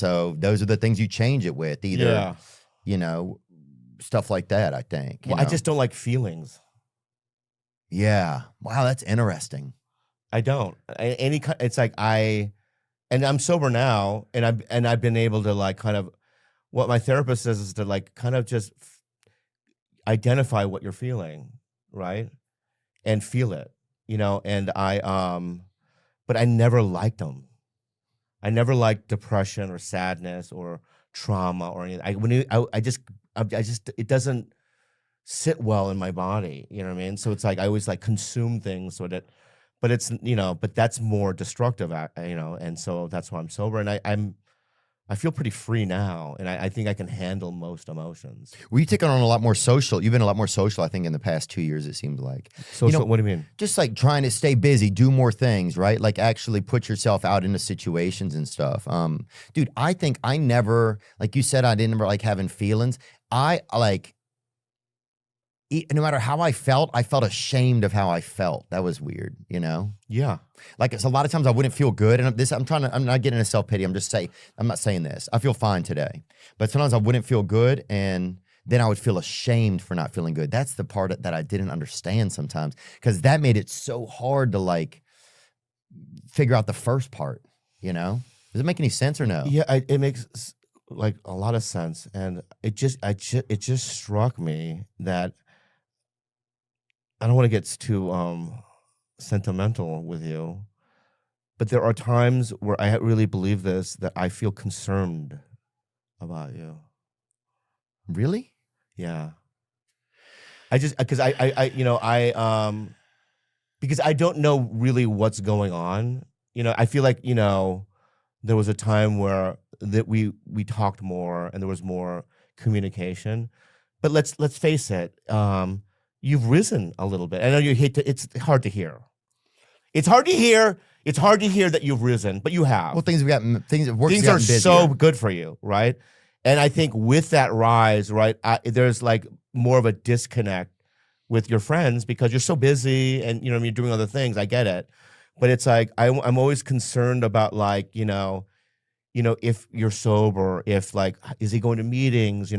So those are the things you change it with, either, you know, stuff like that, I think. Well, I just don't like feelings. Yeah. Wow, that's interesting. I don't. It's like and I'm sober now, and I've been able to like kind of, what my therapist says is to like kind of just identify what you're feeling, right? And feel it, you know, and but I never liked them. I never liked depression or sadness or trauma or anything. I just it doesn't sit well in my body, you know what I mean? So it's like I always like consume things so that, but it's, you know, but that's more destructive, you know, and so that's why I'm sober, and I feel pretty free now, and I think I can handle most emotions. Well, you've taken on a lot more social. You've been a lot more social, I think, in the past 2 years, it seems like. Social, you know, what do you mean? Just like trying to stay busy, do more things, right? Like actually put yourself out into situations and stuff. Dude, I think I never, like you said, I didn't ever like having feelings. I like, no matter how I felt ashamed of how I felt. That was weird, you know? Yeah. Like, it's a lot of times I wouldn't feel good. And I'm not getting into self-pity. I'm not saying this. I feel fine today. But sometimes I wouldn't feel good, and then I would feel ashamed for not feeling good. That's the part that I didn't understand sometimes, because that made it so hard to like figure out the first part, you know? Does it make any sense or no? Yeah, it makes like a lot of sense. And it just struck me that I don't want to get too sentimental with you, but there are times where I really believe this, that I feel concerned about you. Really? Yeah. Because because I don't know really what's going on. You know, I feel like, you know, there was a time where that we talked more and there was more communication. But let's face it, you've risen a little bit. I know you hate to, it's hard to hear. It's hard to hear. It's hard to hear that you've risen, but you have. Well, things Things are so good for you, right? And I think with that rise, right, there's like more of a disconnect with your friends because you're so busy and, you know, you're doing other things. I get it. But it's like, I'm always concerned about like, you know, if you're sober, if like, is he going to meetings, you know,